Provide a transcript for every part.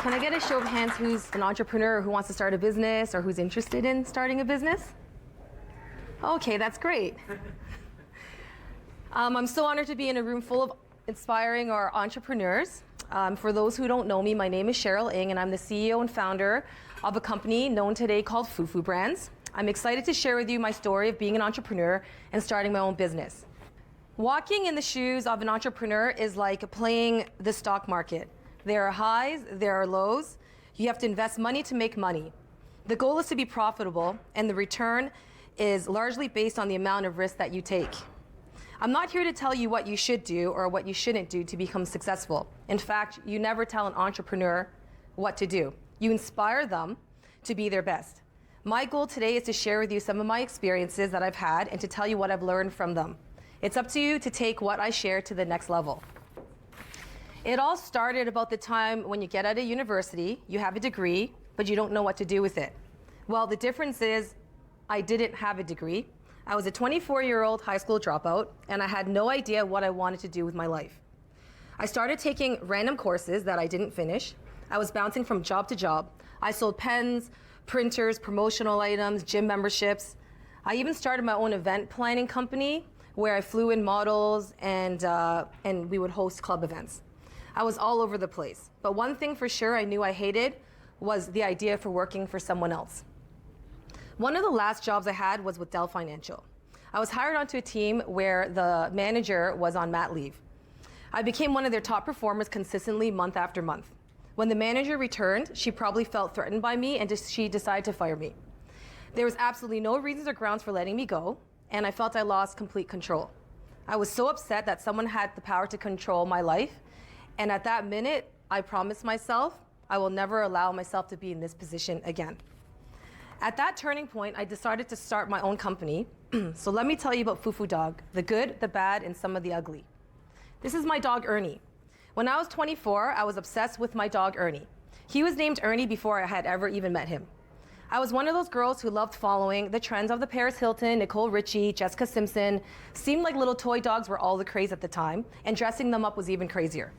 Can I get a show of hands who's an entrepreneur or who wants to start a business or who's interested in starting a business? Okay, that's great. I'm so honored to be in a room full of inspiring or entrepreneurs. For those who don't know me, my name is Cheryl Ng, and I'm the CEO and founder of a company known today called Fufu Brands. I'm excited to share with you my story of being an entrepreneur and starting my own business. Walking in the shoes of an entrepreneur is like playing the stock market. There are highs, there are lows. You have to invest money to make money. The goal is to be profitable, and the return is largely based on the amount of risk that you take. I'm not here to tell you what you should do or what you shouldn't do to become successful. In fact, you never tell an entrepreneur what to do. You inspire them to be their best. My goal today is to share with you some of my experiences that I've had and to tell you what I've learned from them. It's up to you to take what I share to the next level. It all started about the time when you get out of university, you have a degree, but you don't know what to do with it. Well, the difference is I didn't have a degree. I was a 24-year-old high school dropout, and I had no idea what I wanted to do with my life. I started taking random courses that I didn't finish. I was bouncing from job to job. I sold pens, printers, promotional items, gym memberships. I even started my own event planning company where I flew in models and we would host club events. I was all over the place. But one thing for sure I knew I hated was the idea for working for someone else. One of the last jobs I had was with Dell Financial. I was hired onto a team where the manager was on mat leave. I became one of their top performers consistently month after month. When the manager returned, she probably felt threatened by me and she decided to fire me. There was absolutely no reasons or grounds for letting me go, and I felt I lost complete control. I was so upset that someone had the power to control my life, and at that minute, I promised myself I will never allow myself to be in this position again. At that turning point, I decided to start my own company. So let me tell you about Fufu Dog, the good, the bad, and some of the ugly. This is my dog, Ernie. When I was 24, I was obsessed with my dog, Ernie. He was named Ernie before I had ever even met him. I was one of those girls who loved following the trends of the Paris Hilton, Nicole Richie, Jessica Simpson. Seemed like little toy dogs were all the craze at the time, and dressing them up was even crazier.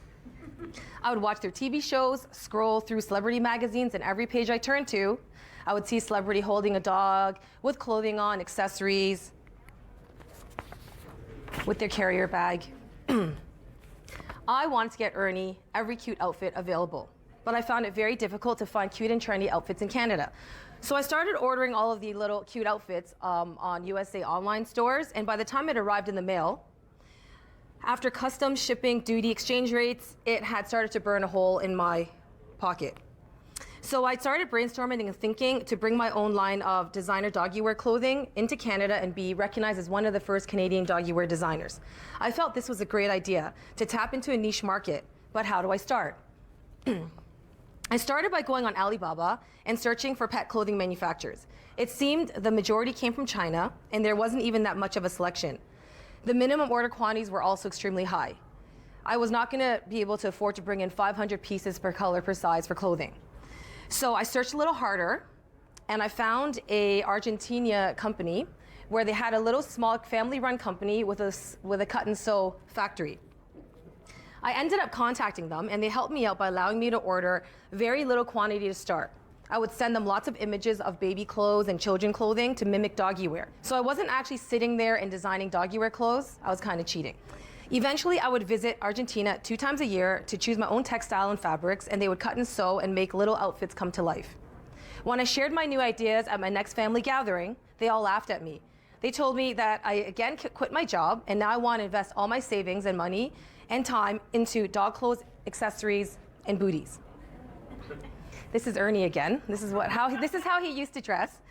I would watch their TV shows, scroll through celebrity magazines, and every page I turned to, I would see a celebrity holding a dog, with clothing on, accessories, with their carrier bag. I wanted to get Ernie every cute outfit available, but I found it very difficult to find cute and trendy outfits in Canada. So I started ordering all of the little cute outfits on USA online stores, and by the time it arrived in the mail, after customs, shipping, duty, exchange rates, it had started to burn a hole in my pocket. So I started brainstorming and thinking to bring my own line of designer doggy wear clothing into Canada and be recognized as one of the first Canadian doggy wear designers. I felt this was a great idea to tap into a niche market, but how do I start? I started by going on Alibaba and searching for pet clothing manufacturers. It seemed the majority came from China, and there wasn't even that much of a selection. The minimum order quantities were also extremely high. I was not going to be able to afford to bring in 500 pieces per color per size for clothing. So I searched a little harder, and I found a Argentina company where they had a little small family-run company with a cut and sew factory. I ended up contacting them, and they helped me out by allowing me to order very little quantity to start. I would send them lots of images of baby clothes and children clothing to mimic doggy wear. So I wasn't actually sitting there and designing doggy wear clothes. I was kind of cheating. Eventually, I would visit Argentina 2 times a year to choose my own textile and fabrics, and they would cut and sew and make little outfits come to life. When I shared my new ideas at my next family gathering, they all laughed at me. They told me that I again quit my job, and now I want to invest all my savings and money and time into dog clothes, accessories, and booties. This is Ernie again. This is how he used to dress.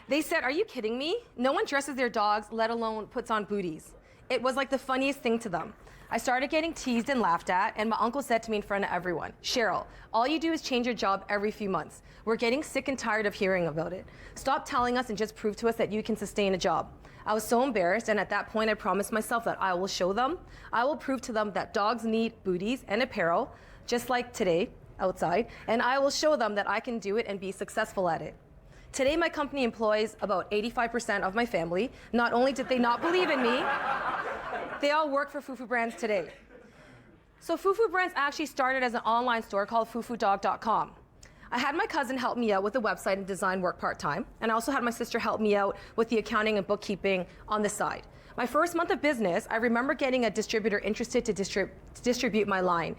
They said, "Are you kidding me? No one dresses their dogs, let alone puts on booties." It was like the funniest thing to them. I started getting teased and laughed at, and my uncle said to me in front of everyone, "Cheryl, all you do is change your job every few months. We're getting sick and tired of hearing about it. Stop telling us and just prove to us that you can sustain a job." I was so embarrassed, and at that point I promised myself that I will show them. I will prove to them that dogs need booties and apparel, just like today, outside, and I will show them that I can do it and be successful at it. Today, my company employs about 85% of my family. Not only did they not believe in me, they all work for Fufu Brands today. So Fufu Brands actually started as an online store called fufudog.com. I had my cousin help me out with the website and design work part-time, and I also had my sister help me out with the accounting and bookkeeping on the side. My first month of business, I remember getting a distributor interested to distribute my line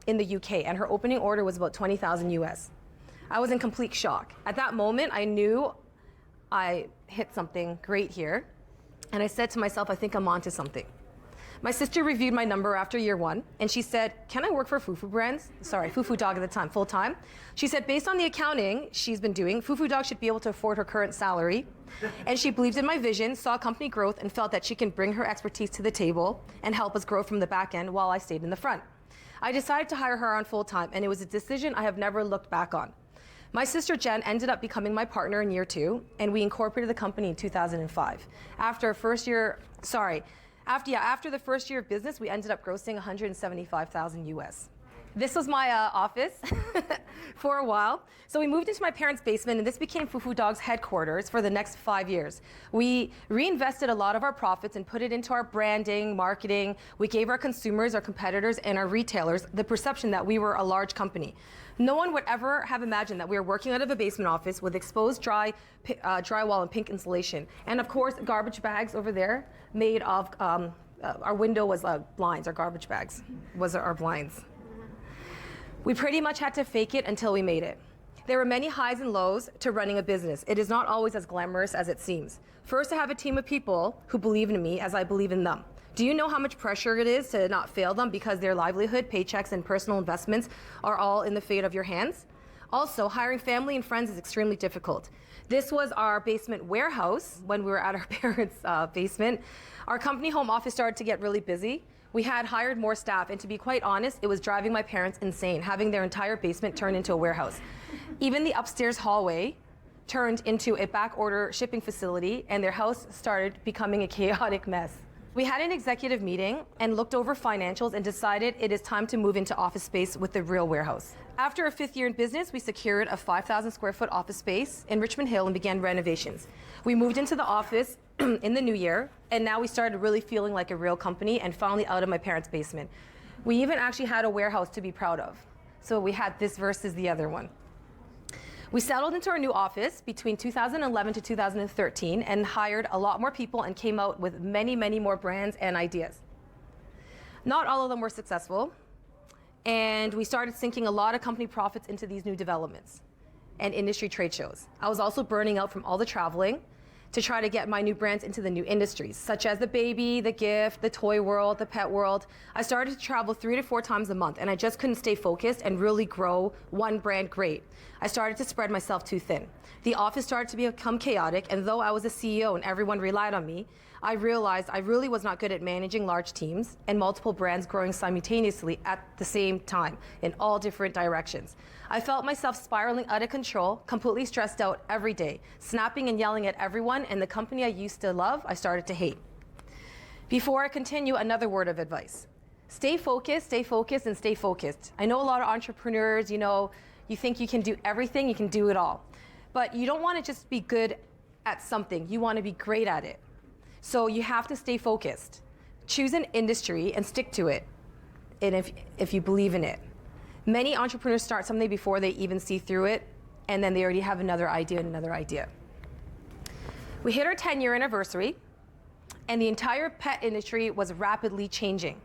in the UK, and her opening order was about 20,000 US. I was in complete shock. At that moment, I knew I hit something great here, and I said to myself, I think I'm onto something. My sister reviewed my number after year one, and she said, can I work for Fufu Brands? Sorry, Fufu Dog at the time, full time. She said, based on the accounting she's been doing, Fufu Dog should be able to afford her current salary. And she believed in my vision, saw company growth, and felt that she can bring her expertise to the table and help us grow from the back end while I stayed in the front. I decided to hire her on full time, and it was a decision I have never looked back on. My sister Jen ended up becoming my partner in year two, and we incorporated the company in 2005. After the first year of business, we ended up grossing 175,000 US. This was my office for a while. So we moved into my parents' basement, and this became Fufu Dog's headquarters for the next 5 years. We reinvested a lot of our profits and put it into our branding, marketing. We gave our consumers, our competitors, and our retailers the perception that we were a large company. No one would ever have imagined that we were working out of a basement office with exposed drywall and pink insulation. And of course, garbage bags over there made of, our window was blinds, our garbage bags was our blinds. We pretty much had to fake it until we made it. There were many highs and lows to running a business. It is not always as glamorous as it seems. First, I have a team of people who believe in me as I believe in them. Do you know how much pressure it is to not fail them because their livelihood, paychecks, and personal investments are all in the fate of your hands? Also, hiring family and friends is extremely difficult. This was our basement warehouse when we were at our parents' basement. Our company home office started to get really busy. We had hired more staff, and to be quite honest, it was driving my parents insane, having their entire basement turned into a warehouse. Even the upstairs hallway turned into a back order shipping facility, and their house started becoming a chaotic mess. We had an executive meeting and looked over financials and decided it is time to move into office space with the real warehouse. After a 5th year in business, we secured a 5,000 square foot office space in Richmond Hill and began renovations. We moved into the office in the new year, and now we started really feeling like a real company and finally out of my parents' basement. We even actually had a warehouse to be proud of. So we had this versus the other one. We settled into our new office between 2011 to 2013 and hired a lot more people and came out with many, many more brands and ideas. Not all of them were successful, and we started sinking a lot of company profits into these new developments and industry trade shows. I was also burning out from all the traveling to try to get my new brands into the new industries, such as the baby, the gift, the toy world, the pet world. I started to travel 3 to 4 times a month, and I just couldn't stay focused and really grow one brand great. I started to spread myself too thin. The office started to become chaotic, and though I was a CEO and everyone relied on me, I realized I really was not good at managing large teams and multiple brands growing simultaneously at the same time in all different directions. I felt myself spiraling out of control, completely stressed out every day, snapping and yelling at everyone, and the company I used to love, I started to hate. Before I continue, another word of advice. Stay focused, and stay focused. I know a lot of entrepreneurs, you think you can do everything, you can do it all. But you don't want to just be good at something, you want to be great at it. So you have to stay focused. Choose an industry and stick to it, and if you believe in it. Many entrepreneurs start something before they even see through it, and then they already have another idea and another idea. We hit our 10-year anniversary, and the entire pet industry was rapidly changing.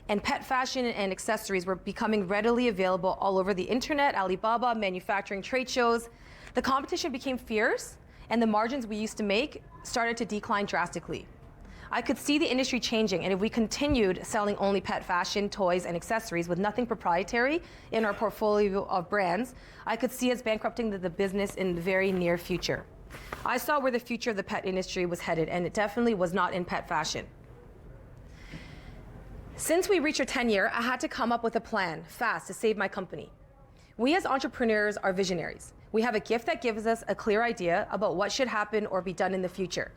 And pet fashion and accessories were becoming readily available all over the internet, Alibaba, manufacturing trade shows. The competition became fierce, and the margins we used to make started to decline drastically. I could see the industry changing, and if we continued selling only pet fashion, toys, and accessories with nothing proprietary in our portfolio of brands, I could see us bankrupting the business in the very near future. I saw where the future of the pet industry was headed, and it definitely was not in pet fashion. Since we reached our 10-year, I had to come up with a plan, fast, to save my company. We as entrepreneurs are visionaries. We have a gift that gives us a clear idea about what should happen or be done in the future.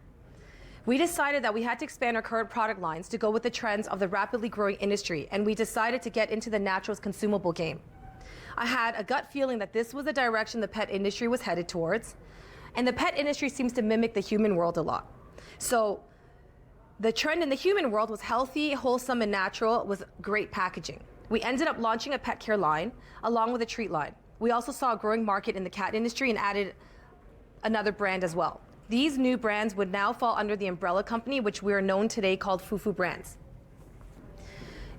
We decided that we had to expand our current product lines to go with the trends of the rapidly growing industry, and we decided to get into the naturals consumable game. I had a gut feeling that this was the direction the pet industry was headed towards, and the pet industry seems to mimic the human world a lot. So the trend in the human world was healthy, wholesome, and natural with great packaging. We ended up launching a pet care line along with a treat line. We also saw a growing market in the cat industry and added another brand as well. These new brands would now fall under the umbrella company, which we are known today called Fufu Brands.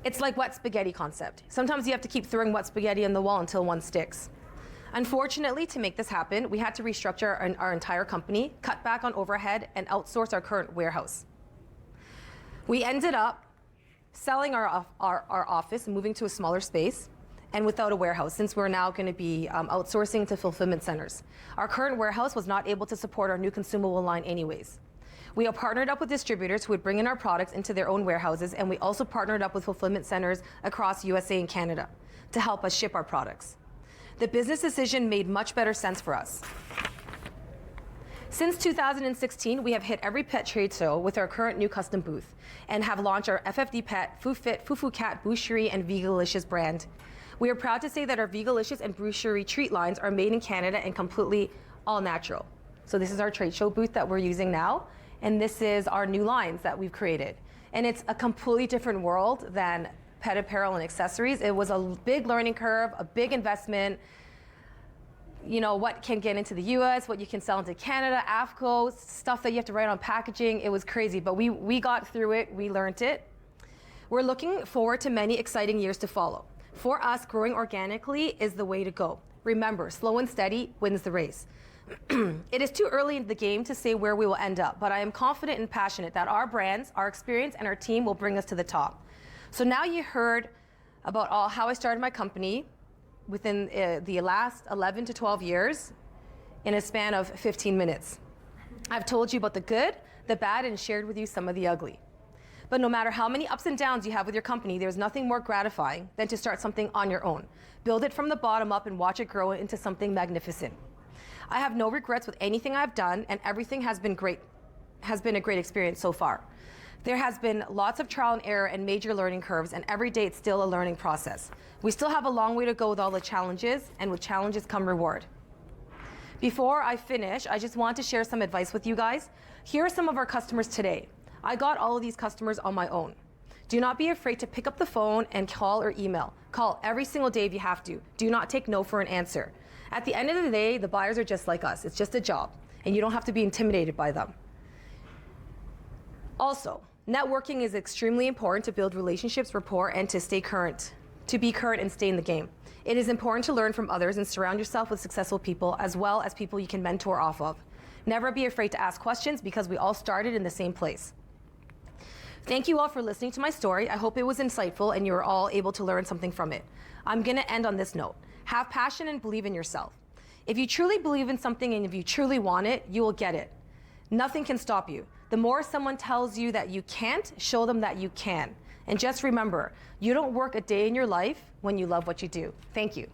It's like wet spaghetti concept. Sometimes you have to keep throwing wet spaghetti on the wall until one sticks. Unfortunately, to make this happen, we had to restructure our entire company, cut back on overhead, and outsource our current warehouse. We ended up selling our office and moving to a smaller space and without a warehouse, since we're now going to be outsourcing to fulfillment centers. Our current warehouse was not able to support our new consumable line anyways. We have partnered up with distributors who would bring in our products into their own warehouses, and we also partnered up with fulfillment centers across USA and Canada to help us ship our products. The business decision made much better sense for us. Since 2016, we have hit every pet trade show with our current new custom booth and have launched our FFD Pet, FuFit, Fufu Cat, Boucherie, and Vegalicious brand. We are proud to say that our Vegalicious and Boucherie treat lines are made in Canada and completely all natural. So this is our trade show booth that we're using now, and this is our new lines that we've created. And it's a completely different world than pet apparel and accessories. It was a big learning curve, a big investment. You know, what can get into the US, what you can sell into Canada, AFCO, stuff that you have to write on packaging. It was crazy, but we got through it, we learned it. We're looking forward to many exciting years to follow. For us, growing organically is the way to go. Remember, slow and steady wins the race. It is too early in the game to say where we will end up, but I am confident and passionate that our brands, our experience, and our team will bring us to the top. So now you heard about how I started my company within the last 11 to 12 years in a span of 15 minutes. I've told you about the good, the bad, and shared with you some of the ugly. But no matter how many ups and downs you have with your company, there's nothing more gratifying than to start something on your own. Build it from the bottom up and watch it grow into something magnificent. I have no regrets with anything I've done, and everything has been a great experience so far. There has been lots of trial and error and major learning curves, and every day it's still a learning process. We still have a long way to go with all the challenges, and with challenges come reward. Before I finish, I just want to share some advice with you guys. Here are some of our customers today. I got all of these customers on my own. Do not be afraid to pick up the phone and call or email. Call every single day if you have to. Do not take no for an answer. At the end of the day, the buyers are just like us. It's just a job, and you don't have to be intimidated by them. Also, networking is extremely important to build relationships, rapport, and to be current and stay in the game. It is important to learn from others and surround yourself with successful people, as well as people you can mentor off of. Never be afraid to ask questions, because we all started in the same place. Thank you all for listening to my story. I hope it was insightful and you were all able to learn something from it. I'm going to end on this note. Have passion and believe in yourself. If you truly believe in something and if you truly want it, you will get it. Nothing can stop you. The more someone tells you that you can't, show them that you can. And just remember, you don't work a day in your life when you love what you do. Thank you.